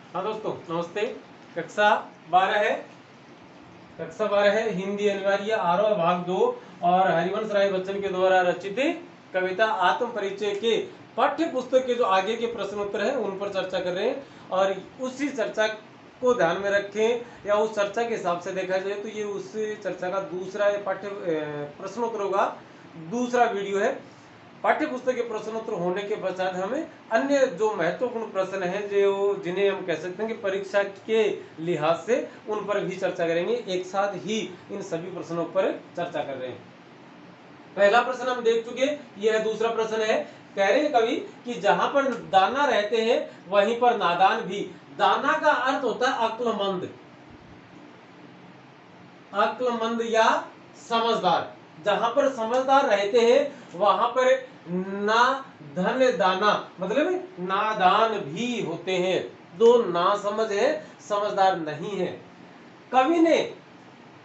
हाँ दोस्तों नमस्ते। कक्षा 12 है। कक्षा 12 है हिंदी अनिवार्य आरोह भाग 2 और हरिवंश राय बच्चन के द्वारा रचित कविता आत्म परिचय के पाठ्य पुस्तक के जो आगे के प्रश्न उत्तर है उन पर चर्चा कर रहे हैं। और उसी चर्चा को ध्यान में रखें या उस चर्चा के हिसाब से देखा जाए तो ये उस चर्चा का दूसरा पाठ्य प्रश्नोत्तर का दूसरा वीडियो है। पाठ्य पुस्तक के प्रश्नोत्तर होने के पश्चात हमें अन्य जो महत्वपूर्ण प्रश्न हैं जो जिन्हें हम कह सकते हैं कि परीक्षा के लिहाज से उन पर भी चर्चा करेंगे। एक साथ ही इन सभी प्रश्नों पर चर्चा कर रहे हैं। पहला प्रश्न हम देख चुके, यह दूसरा प्रश्न है। कह रहे हैं कवि कि जहां पर दाना रहते हैं वहीं पर नादान भी। दाना का अर्थ होता है अक्लमंद, अक्लमंद या समझदार। जहां पर समझदार रहते हैं वहां पर ना धन दाना मतलब नादान भी होते हैं। दो ना समझ है, समझदार नहीं है। कवि ने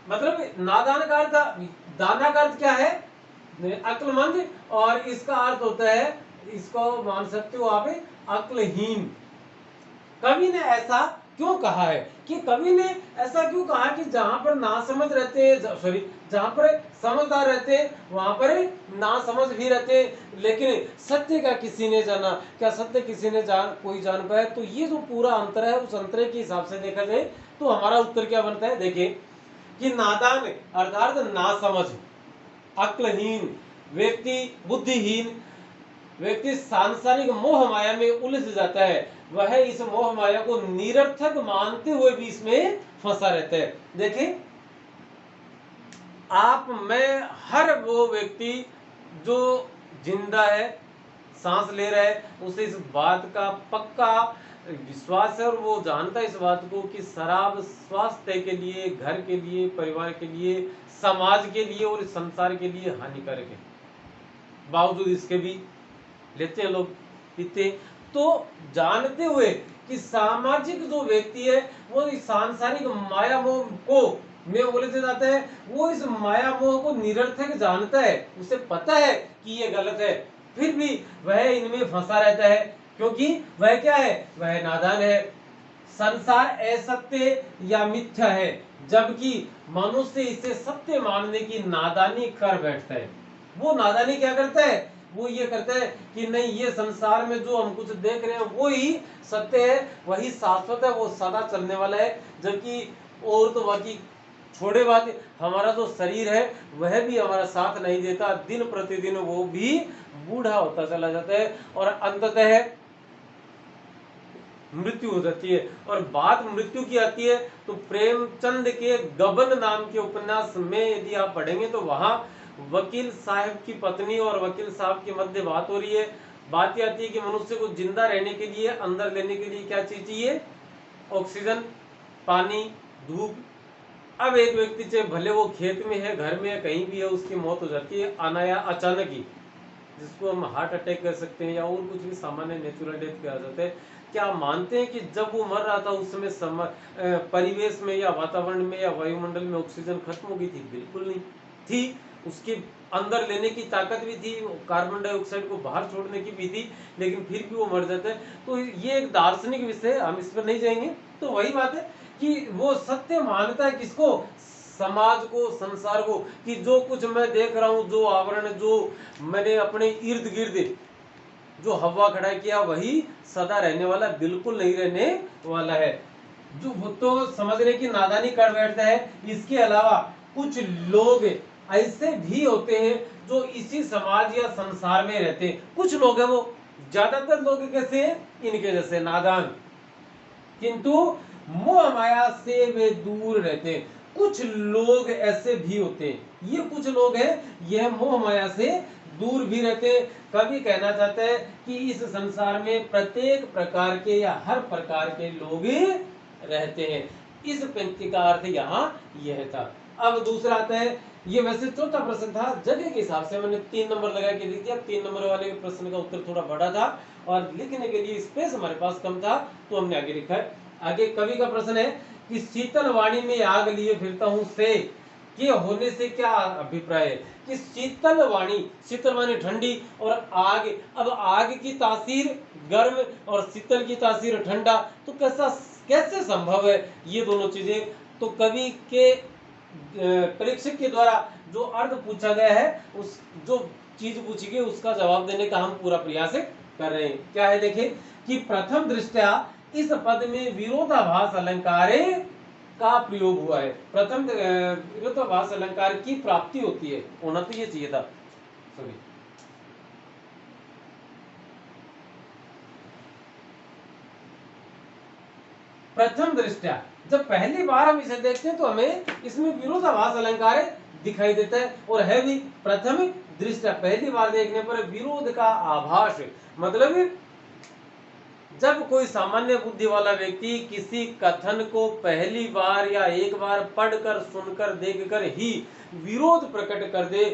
मतलब नादान का अर्थ, दाना का अर्थ क्या है? अक्लमंद, और इसका अर्थ होता है, इसको मान सकते हो आप, अक्लहीन। कवि ने ऐसा क्यों कहा है कि कवि ने ऐसा क्यों कहा कि जहां पर नासमझ रहते हैं, सॉरी, जहां पर समझदार रहते हैं वहां पर नासमझ भी रहते हैं। लेकिन सत्य का किसी ने जाना, क्या सत्य किसी ने कोई जान पाया? तो ये जो पूरा अंतर है उस अंतर के हिसाब से देखा जाए तो हमारा उत्तर क्या बनता है। देखिए कि नादान अर्थात नासमझ, अक्लहीन व्यक्ति, बुद्धिहीन व्यक्ति सांसारिक मोह माया में उलझ जाता है। वह इस मोह माया को निरर्थक मानते हुए भी इसमें फंसा रहता है। देखिए आप मैं हर वो व्यक्ति जो जिंदा है, सांस ले रहा है, उसे इस बात का पक्का विश्वास है और वो जानता है इस बात को कि शराब स्वास्थ्य के लिए, घर के लिए, परिवार के लिए, समाज के लिए और संसार के लिए हानिकारक है। बावजूद इसके भी लेते हैं लोग, पीते। तो जानते हुए कि सामाजिक जो व्यक्ति है वो इस सांसारिक माया मोह को में उलझ जाता है, वो इस माया मोह को निरर्थक जानता है, उसे पता है कि ये गलत है, फिर भी वह इनमें फंसा रहता है क्योंकि वह क्या है? वह नादान है। संसार असत्य या मिथ्या है, जबकि मनुष्य इसे सत्य मानने की नादानी कर बैठता है। वो नादानी क्या करता है? वो ये करता है कि नहीं, ये संसार में जो हम कुछ देख रहे हैं वो ही सत्य है, वही शाश्वत है, वो सदा चलने वाला है। जबकि और तो बाकी छोड़े बात, हमारा जो शरीर है वह भी हमारा साथ नहीं देता, दिन प्रतिदिन वो भी बूढ़ा होता चला जाता है और अंततः मृत्यु हो जाती है। और बात मृत्यु की आती है तो प्रेमचंद के गबन नाम के उपन्यास में यदि आप पढ़ेंगे तो वहां वकील साहब की पत्नी और वकील साहब के मध्य बात हो रही है। बात आती है कि मनुष्य को जिंदा रहने के लिए, अंदर लेने के लिए क्या चीज चाहिए? ऑक्सीजन, पानी, धूप। अब एक व्यक्ति चाहे भले वो खेत में है, घर में है, कहीं भी है, उसकी मौत हो जाती है अनाया अचानक ही, जिसको हम हार्ट अटैक कर सकते हैं या और कुछ भी सामान्य नेचुरल डेथ कहा जाता है। क्या मानते हैं कि जब वो मर रहा था उस समय परिवेश में या वातावरण में या वायुमंडल में ऑक्सीजन खत्म हो गई थी? बिल्कुल नहीं थी। उसके अंदर लेने की ताकत भी थी, कार्बन डाइऑक्साइड को बाहर छोड़ने की भी थी, लेकिन फिर भी वो मर जाता है। तो ये एक दार्शनिक विषय है, हम इस पर नहीं जाएंगे। तो वही बात है कि वो सत्य मानता है किसको? समाज को, संसार को, कि जो कुछ मैं देख रहा हूं, जो आवरण, जो मैंने अपने इर्द गिर्द जो हवा खड़ा किया वही सदा रहने वाला बिल्कुल नहीं रहने वाला है। जो वो तो समझने की नादानी कर बैठता है। इसके अलावा कुछ लोग ऐसे भी होते हैं जो इसी समाज या संसार में रहते हैं। कुछ लोग हैं, वो ज्यादातर लोग कैसे हैं? इनके जैसे नादान, किंतु मोह माया से वे दूर रहते हैं। कुछ लोग ऐसे भी होते हैं, ये कुछ लोग हैं, यह मोह माया से दूर भी रहते हैं। कवि कहना चाहते हैं कि इस संसार में प्रत्येक प्रकार के या हर प्रकार के लोग रहते हैं। इस पंक्ति का अर्थ यहाँ यह था। अब दूसरा आता है, ये वैसे चौथा प्रश्न था, जगह के हिसाब से मैंने 3 नंबर लगा के लिख दिया। 3 नंबर वाले प्रश्न का उत्तर थोड़ा बड़ा था और लिखने के लिए स्पेस हमारे पास कम था, तो हमने आगे लिखा है। आगे कवि का प्रश्न है कि शीतल वाणी में आग लिए फिरता हूं से के होने से क्या अभिप्राय है? कि शीतल वाणी, शीतल वाणी ठंडी, और आग, अब आग की तासीर गर्म और शीतल की तासीर ठंडा, तो कैसा कैसे संभव है ये दोनों चीजें? तो कवि के परीक्षक के द्वारा जो अर्थ पूछा गया है, उस जो चीज पूछी गई उसका जवाब देने का हम पूरा प्रयास कर रहे हैं। क्या है देखिए कि प्रथम दृष्टया इस पद में विरोधाभास अलंकारे का प्रयोग हुआ है। प्रथम विरोधाभास अलंकार की प्राप्ति होती है, होना तो ये चाहिए था, सॉरी। प्रथम दृष्टया जब पहली बार हम इसे देखते हैं तो हमें इसमें विरोधाभास अलंकार दिखाई देता है, और है भी प्रथम दृष्टया, पहली बार देखने पर विरोध का आभास। मतलब जब कोई सामान्य बुद्धि वाला व्यक्ति किसी कथन को पहली बार या एक बार पढ़कर, सुनकर, देखकर ही विरोध प्रकट कर दे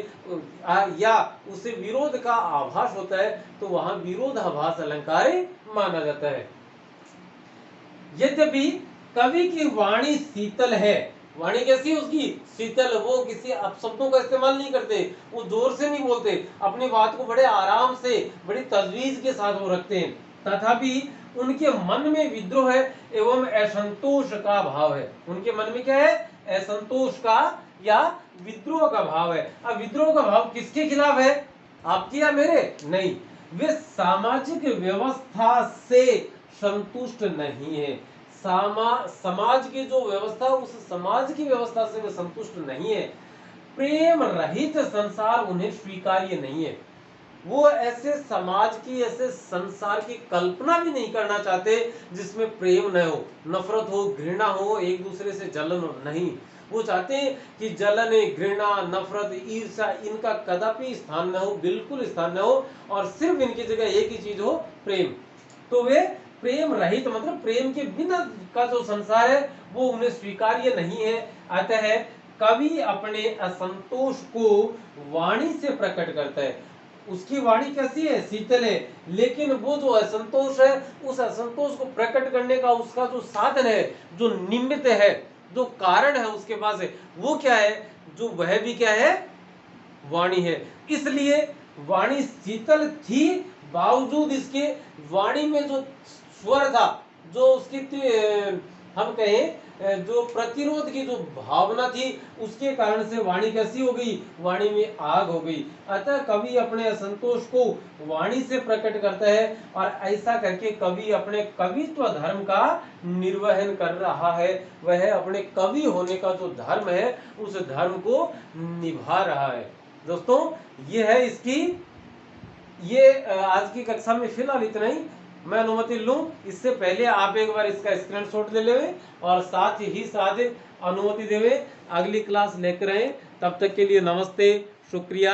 या उसे विरोध का आभास होता है, तो वहां विरोधाभास अलंकार माना जाता है। यद्यपि कवि की वाणी शीतल है, वाणी कैसी है उसकी? शीतल। वो किसी अपशब्दों का इस्तेमाल नहीं करते, वो जोर से नहीं बोलते, अपनी बात को बड़े आराम से, बड़ी तजवीज के साथ वो रखते हैं। तथापि उनके मन में विद्रोह है एवं असंतोष का भाव है। उनके मन में क्या है? असंतोष का या विद्रोह का भाव है। अब विद्रोह का भाव किसके खिलाफ है? आपकी या मेरे? नहीं, वे सामाजिक व्यवस्था से संतुष्ट नहीं है। समाज की जो व्यवस्था, उस समाज की व्यवस्था से वे संतुष्ट नहीं है। प्रेम रहित संसार उन्हें स्वीकार्य नहीं है। वो ऐसे समाज की, ऐसे संसार की कल्पना भी नहीं करना चाहते जिसमें प्रेम न हो, नफरत हो, घृणा हो, एक दूसरे से जलन हो। नहीं, वो चाहते हैं कि जलन, घृणा, नफरत, ईर्ष्या इनका कदापि स्थान न हो, बिल्कुल स्थान न हो, और सिर्फ इनकी जगह एक ही चीज हो, प्रेम। तो वे प्रेम रहित, मतलब प्रेम के बिना का जो संसार है वो उन्हें स्वीकार्य नहीं है। अतः कवि अपने असंतोष को वाणी से प्रकट करता है। उसकी वाणी कैसी है? शीतल है, लेकिन वो जो असंतोष है, उस असंतोष को प्रकट करने का उसका जो साधन है, जो निमित्त है, जो कारण है उसके पास है, वो क्या है? जो वह भी क्या है? वाणी है। इसलिए वाणी शीतल थी, बावजूद इसके वाणी में जो स्वर था, जो उसकी हम कहें जो प्रतिरोध की जो भावना थी, उसके कारण से वाणी कैसी हो गई? वाणी में आग हो गई। अतः कवि अपने असंतोष को वाणी से प्रकट करता है, और ऐसा करके कवि अपने कवित्व धर्म का निर्वहन कर रहा है। वह अपने कवि होने का जो धर्म है, उस धर्म को निभा रहा है। दोस्तों, ये है इसकी, ये आज की कक्षा में फिलहाल इतना ही। मैं अनुमति लूं इससे पहले आप एक बार इसका स्क्रीनशॉट ले लेवे, और साथ ही साथ अनुमति देवे अगली क्लास लेकर आए। तब तक के लिए नमस्ते, शुक्रिया।